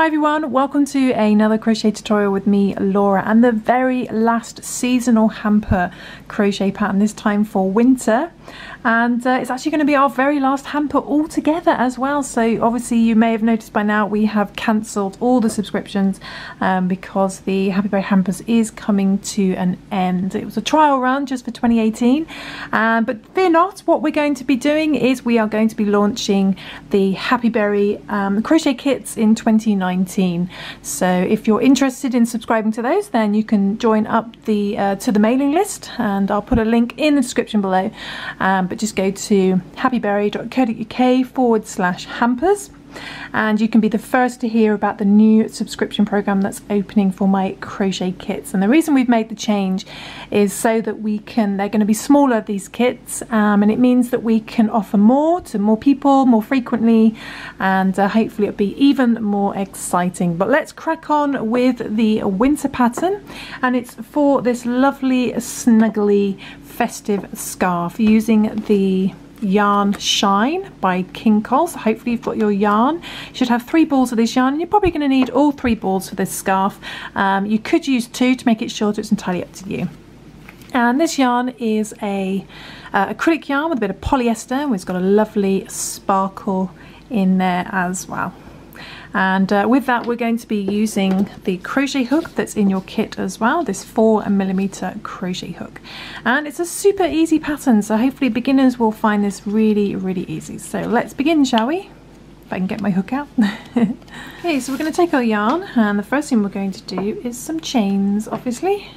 Hi everyone, welcome to another crochet tutorial with me, Laura, and the very last seasonal hamper crochet pattern, this time for winter. And it's actually going to be our very last hamper altogether as well. So obviously you may have noticed by now we have cancelled all the subscriptions because the Happy Berry Hampers is coming to an end. It was a trial run just for 2018, but fear not, what we're going to be doing is we are going to be launching the Happy Berry crochet kits in 2019. So if you're interested in subscribing to those, then you can join up to the mailing list, and I'll put a link in the description below. But just go to happyberry.co.uk/hampers and you can be the first to hear about the new subscription program that's opening for my crochet kits. And the reason we've made the change is so that they're going to be smaller, these kits, and it means that we can offer more to more people more frequently, and hopefully it'll be even more exciting. But let's crack on with the winter pattern, and it's for this lovely snuggly festive scarf using the yarn Shine by King Cole. So hopefully you've got your yarn. You should have 3 balls of this yarn, and you're probably going to need all 3 balls for this scarf. You could use 2 to make it shorter, it's entirely up to you. And this yarn is a acrylic yarn with a bit of polyester. It's got a lovely sparkle in there as well. And with that, we're going to be using the crochet hook that's in your kit as well, this 4mm crochet hook. And it's a super easy pattern, so hopefully beginners will find this really, really easy. So let's begin, shall we? If I can get my hook out. Okay, so we're going to take our yarn, and the first thing we're going to do is some chains, obviously.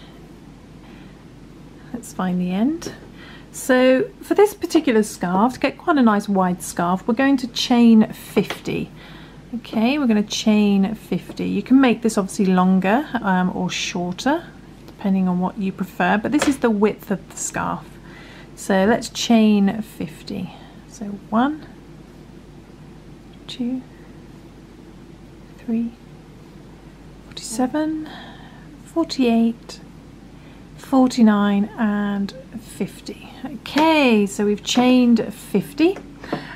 Let's find the end. So for this particular scarf, to get quite a nice wide scarf, we're going to chain 50. Okay, we're going to chain 50. You can make this obviously longer or shorter, depending on what you prefer, but this is the width of the scarf. So let's chain 50. So 1, 2, 3, 47, 48, 49 and 50. Okay, so we've chained 50.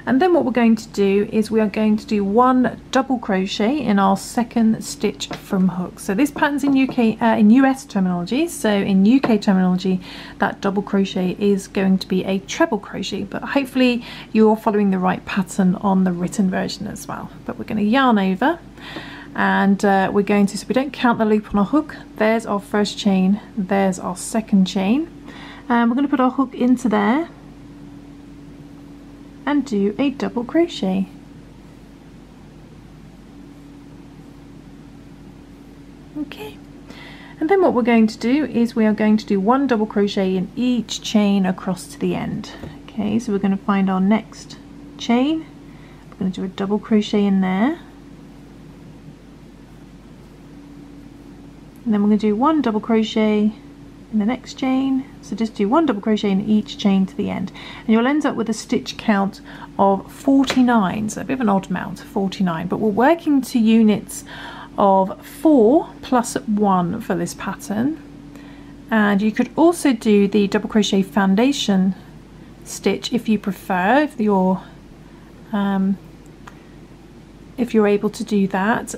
And then what we're going to do is we are going to do 1 double crochet in our second stitch from hook. So this pattern's in US terminology. So in UK terminology, that double crochet is going to be a treble crochet, but hopefully you're following the right pattern on the written version as well. But we're going to yarn over, and we're going to, so we don't count the loop on our hook. There's our first chain, there's our second chain, and we're going to put our hook into there and do a double crochet. Okay, and then what we're going to do is we are going to do 1 double crochet in each chain across to the end. Okay, so we're going to find our next chain, we're going to do a double crochet in there, and then we're going to do 1 double crochet in the next chain. So just do 1 double crochet in each chain to the end, and you'll end up with a stitch count of 49, so a bit of an odd amount, 49, but we're working to units of 4 plus 1 for this pattern. And you could also do the double crochet foundation stitch if you prefer, if you're able to do that.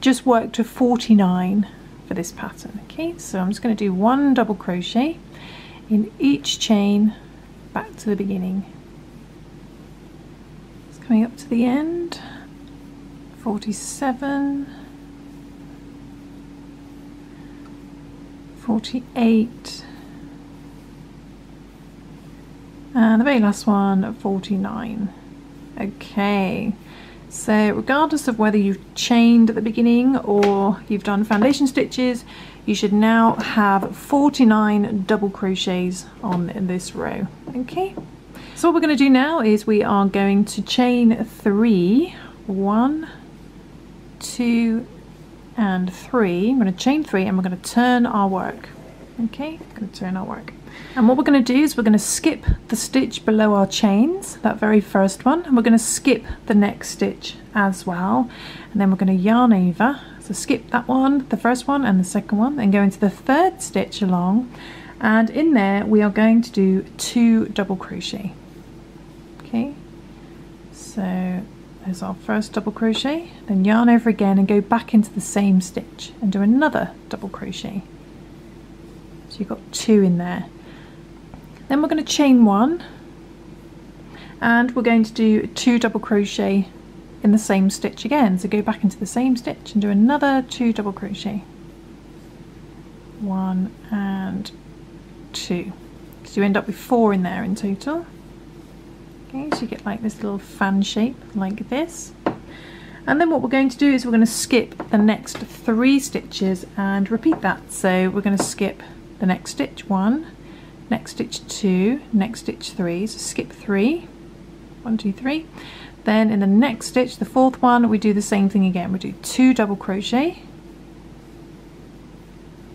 Just work to 49 for this pattern. Okay, so I'm just going to do 1 double crochet in each chain back to the beginning. It's coming up to the end. 47, 48, and the very last one, 49. Okay, so regardless of whether you've chained at the beginning or you've done foundation stitches, you should now have 49 double crochets on this row. Okay, so what we're going to do now is we are going to chain 3, 1, 2 and 3. I'm going to chain 3 and we're going to turn our work. Okay, I'm going to turn our work. And what we're going to do is we're going to skip the stitch below our chains, that very first one, and we're going to skip the next stitch as well, and then we're going to yarn over. So skip that one, the first one and the second one, and go into the third stitch along, and in there we are going to do 2 double crochet. Okay, so there's our first double crochet, then yarn over again and go back into the same stitch and do another double crochet. So you've got 2 in there. Then we're going to chain 1 and we're going to do 2 double crochet in the same stitch again. So go back into the same stitch and do another 2 double crochet. 1 and 2. So you end up with 4 in there in total. Okay, so you get like this little fan shape like this. And then what we're going to do is we're going to skip the next 3 stitches and repeat that. So we're going to skip the next stitch 1, next stitch 2, next stitch 3. So skip 3, 1, 2, 3. Then in the next stitch, the 4th one, we do the same thing again. We do 2 double crochet,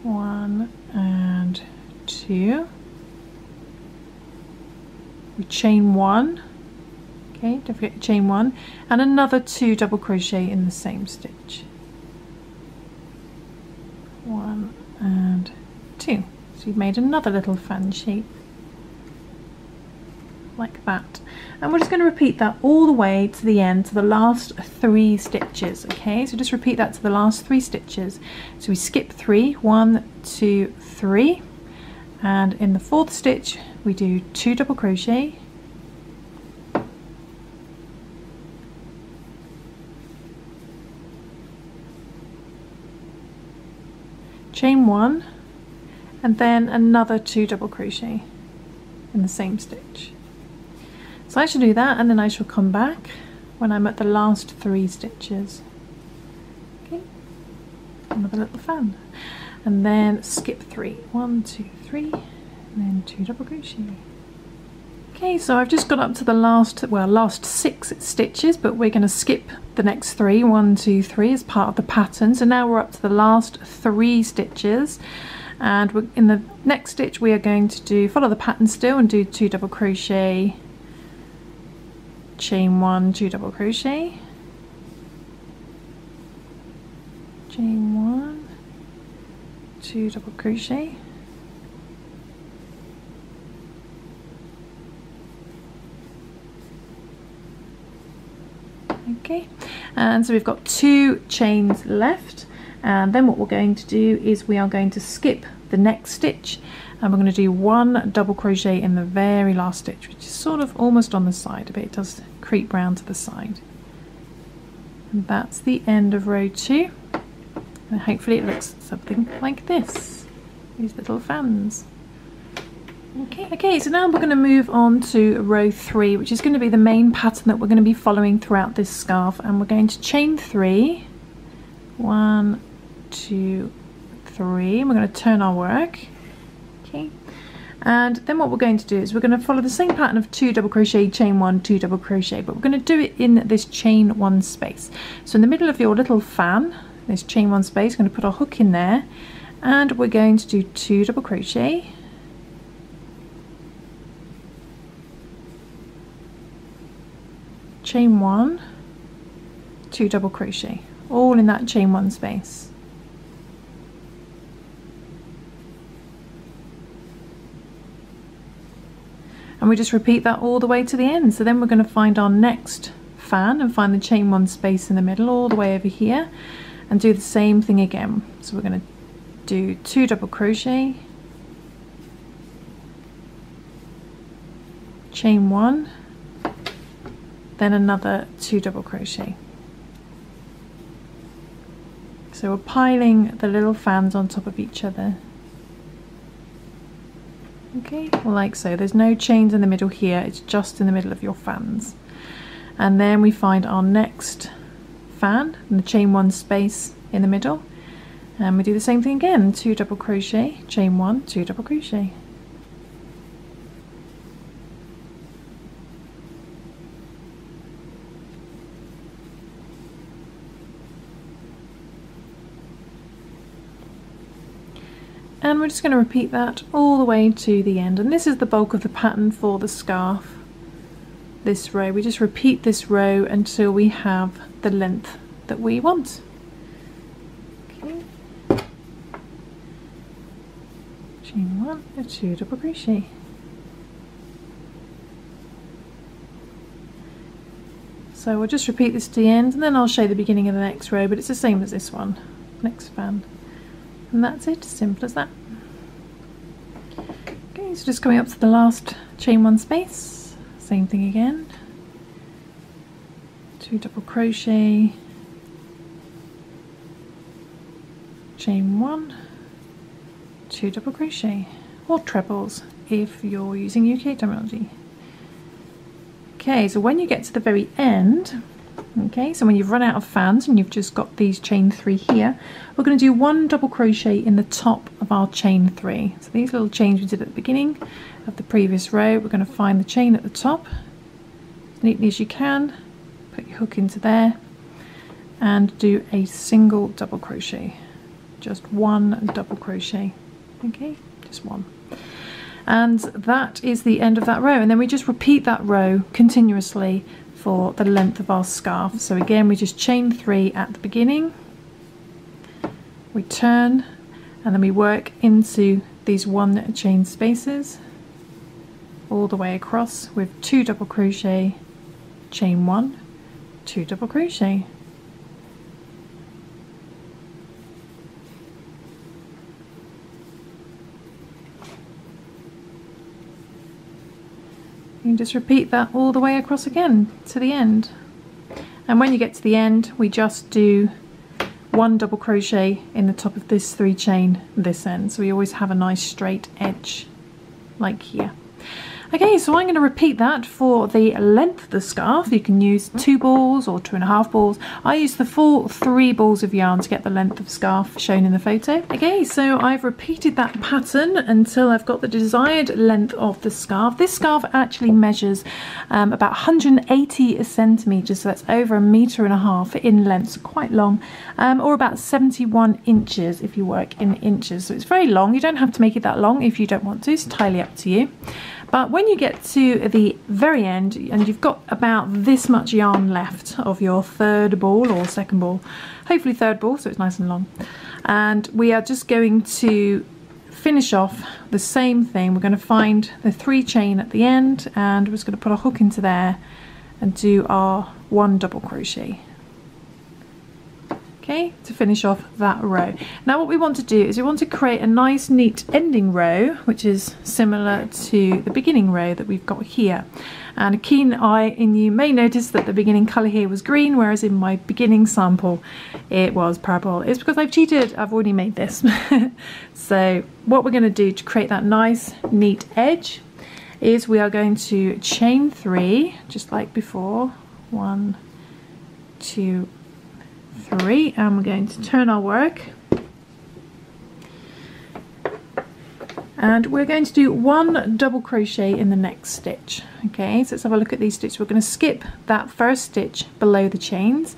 1 and 2. We chain 1, okay, don't forget to chain 1, and another 2 double crochet in the same stitch. 1 and 2. So you've made another little fan shape like that. And we're just going to repeat that all the way to the end, to the last 3 stitches, okay? So just repeat that to the last 3 stitches. So we skip 3, 1, 2, 3, and in the 4th stitch we do 2 double crochet, chain 1, and then another 2 double crochet in the same stitch. So I shall do that and then I shall come back when I'm at the last 3 stitches. Okay, another little fan, and then skip 3, 1, 2, 3, and then 2 double crochet. Okay, so I've just got up to the last 6 stitches, but we're going to skip the next 3, 1, 2, 3 as part of the pattern. So now we're up to the last 3 stitches, and in the next stitch we are going to follow the pattern still and do 2 double crochet, chain 1, 2 double crochet, chain 1, 2 double crochet, okay, and so we've got 2 chains left, and then what we're going to do is we are going to skip the next stitch and we're going to do 1 double crochet in the very last stitch, which is sort of almost on the side, but it does creep round to the side. And that's the end of row 2, and hopefully it looks something like this, these little fans. Okay, so now we're going to move on to row 3, which is going to be the main pattern that we're going to be following throughout this scarf, and we're going to chain 3, 1, 2, 3, and we're going to turn our work. Okay, and then what we're going to do is we're going to follow the same pattern of 2 double crochet, chain 1, 2 double crochet, but we're going to do it in this chain 1 space. So in the middle of your little fan, this chain 1 space, we're going to put our hook in there, and we're going to do 2 double crochet, chain 1, 2 double crochet, all in that chain 1 space. And we just repeat that all the way to the end. So then we're going to find our next fan and find the chain 1 space in the middle all the way over here and do the same thing again. So we're going to do 2 double crochet, chain 1, then another 2 double crochet. So we're piling the little fans on top of each other. Okay, like so. There's no chains in the middle here, it's just in the middle of your fans. And then we find our next fan and the chain 1 space in the middle, and we do the same thing again, 2 double crochet, chain 1, 2 double crochet. And we're just going to repeat that all the way to the end, and this is the bulk of the pattern for the scarf. This row, we just repeat this row until we have the length that we want. Okay. Chain 1 and 2 double crochet. So we'll just repeat this to the end, and then I'll show the beginning of the next row, but it's the same as this one, next span. And that's it, simple as that. Okay, so just going up to the last chain 1 space, same thing again. 2 double crochet, chain 1, 2 double crochet, or trebles if you're using UK terminology. Okay, so when you get to the very end, okay, so when you've run out of fans and you've just got these chain 3 here, we're going to do 1 double crochet in the top of our chain 3. So these little chains we did at the beginning of the previous row, we're going to find the chain at the top as neatly as you can, put your hook into there and do a single double crochet, just 1 double crochet, okay, just 1. And that is the end of that row, and then we just repeat that row continuously for the length of our scarf. So again, we just chain 3 at the beginning, we turn, and then we work into these 1 chain spaces all the way across with 2 double crochet, chain 1, 2 double crochet. You can just repeat that all the way across again to the end. And when you get to the end, we just do 1 double crochet in the top of this 3 chain this end. So we always have a nice straight edge like here. Okay, so I'm going to repeat that for the length of the scarf. You can use 2 balls or 2.5 balls. I use the full 3 balls of yarn to get the length of scarf shown in the photo. Okay, so I've repeated that pattern until I've got the desired length of the scarf. This scarf actually measures about 180 centimeters, so that's over 1.5 meters in length, so quite long, or about 71 inches if you work in inches. So it's very long. You don't have to make it that long if you don't want to. It's entirely up to you. But when you get to the very end and you've got about this much yarn left of your 3rd ball or 2nd ball, hopefully 3rd ball, so it's nice and long, and we are just going to finish off the same thing. We're going to find the 3 chain at the end, and we're just going to put a hook into there and do our 1 double crochet. Okay, to finish off that row. Now what we want to do is we want to create a nice neat ending row, which is similar to the beginning row that we've got here. And a keen eye in you may notice that the beginning colour here was green, whereas in my beginning sample it was purple. It's because I've cheated, I've already made this. So what we're going to do to create that nice neat edge is we are going to chain 3, just like before, 1, 2, 3, and we're going to turn our work, and we're going to do 1 double crochet in the next stitch. Okay, so let's have a look at these stitches. We're going to skip that first stitch below the chains,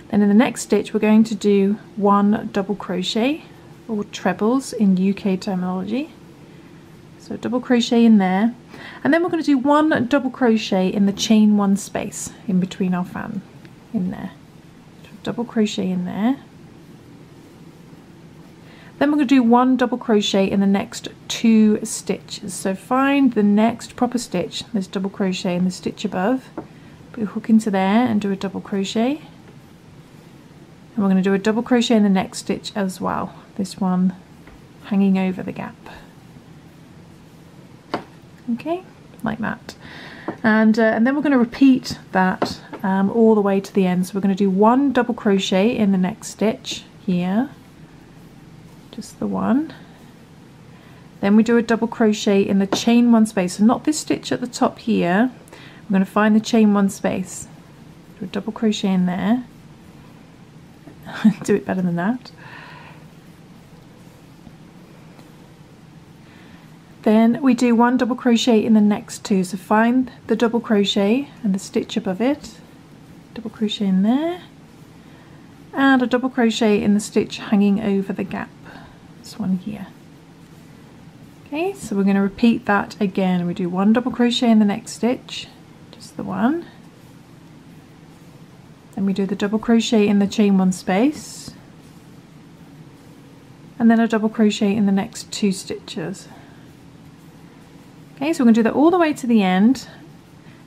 then in the next stitch we're going to do 1 double crochet, or trebles in UK terminology. So double crochet in there, and then we're going to do 1 double crochet in the chain 1 space in between our fan in there. Double crochet in there, then we're going to do 1 double crochet in the next 2 stitches. So find the next proper stitch, there's double crochet in the stitch above, put your hook into there and do a double crochet, and we're going to do a double crochet in the next stitch as well, this one hanging over the gap. Okay, like that. And then we're going to repeat that all the way to the end. So we're going to do 1 double crochet in the next stitch here, just the 1. Then we do a double crochet in the chain 1 space, so not this stitch at the top here. I'm going to find the chain 1 space, do a double crochet in there. Do it better than that. Then we do 1 double crochet in the next 2, so find the double crochet and the stitch above it, double crochet in there, and a double crochet in the stitch hanging over the gap, this one here. Okay, so we're going to repeat that again. We do 1 double crochet in the next stitch, just the 1, then we do the double crochet in the chain 1 space, and then a double crochet in the next 2 stitches. Okay, so we're going to do that all the way to the end,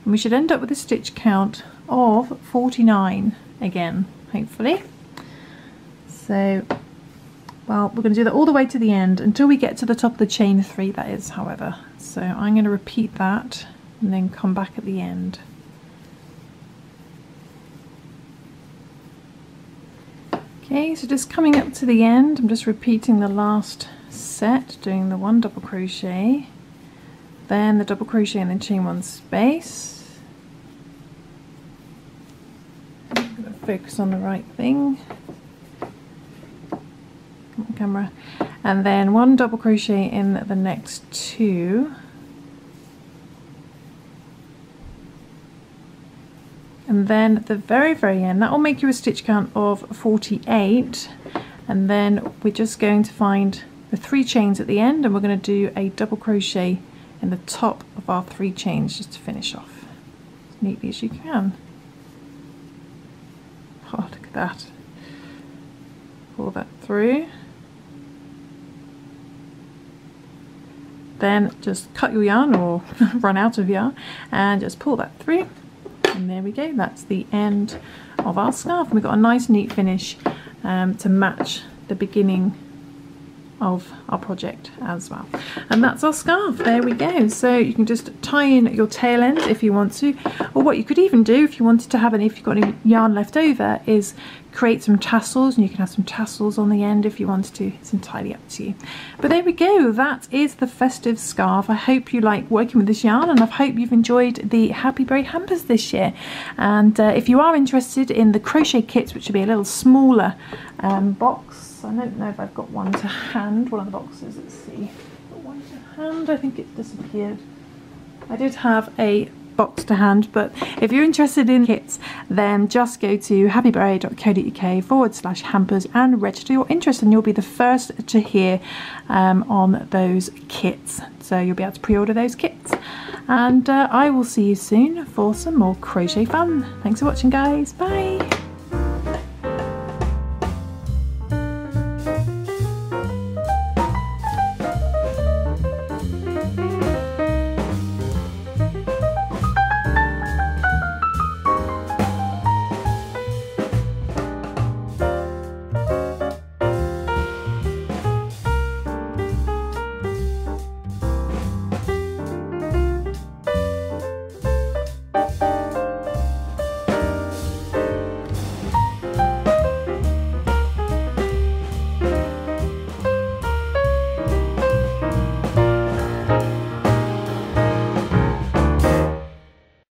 and we should end up with a stitch count of 49 again, hopefully. So, well, we're going to do that all the way to the end until we get to the top of the chain 3, that is, however. So I'm going to repeat that and then come back at the end. Okay, so just coming up to the end, I'm just repeating the last set, doing the 1 double crochet, then the double crochet and then chain 1 space. I'm going to focus on the right thing. On camera. And then 1 double crochet in the next 2. And then at the very, very end, that will make you a stitch count of 48. And then we're just going to find the 3 chains at the end, and we're going to do a double crochet in the top of our 3 chains just to finish off as neatly as you can. Oh, look at that. Pull that through. Then just cut your yarn or run out of yarn and just pull that through. And there we go, that's the end of our scarf. And we've got a nice neat finish to match the beginning of our project as well. And that's our scarf, there we go. So you can just tie in your tail end if you want to, or what you could even do if you wanted to have any, if you've got any yarn left over, is create some tassels, and you can have some tassels on the end if you wanted to. It's entirely up to you. But there we go, that is the festive scarf. I hope you like working with this yarn, and I hope you've enjoyed the Happy Berry hampers this year. And if you are interested in the crochet kits, which will be a little smaller box, I don't know if I've got one to hand, one of the boxes, let's see. Got one to hand, I think it disappeared. I did have a box to hand, but if you're interested in kits, then just go to happyberry.co.uk/hampers and register your interest, and you'll be the first to hear on those kits. So you'll be able to pre-order those kits. And I will see you soon for some more crochet fun. Thanks for watching, guys. Bye.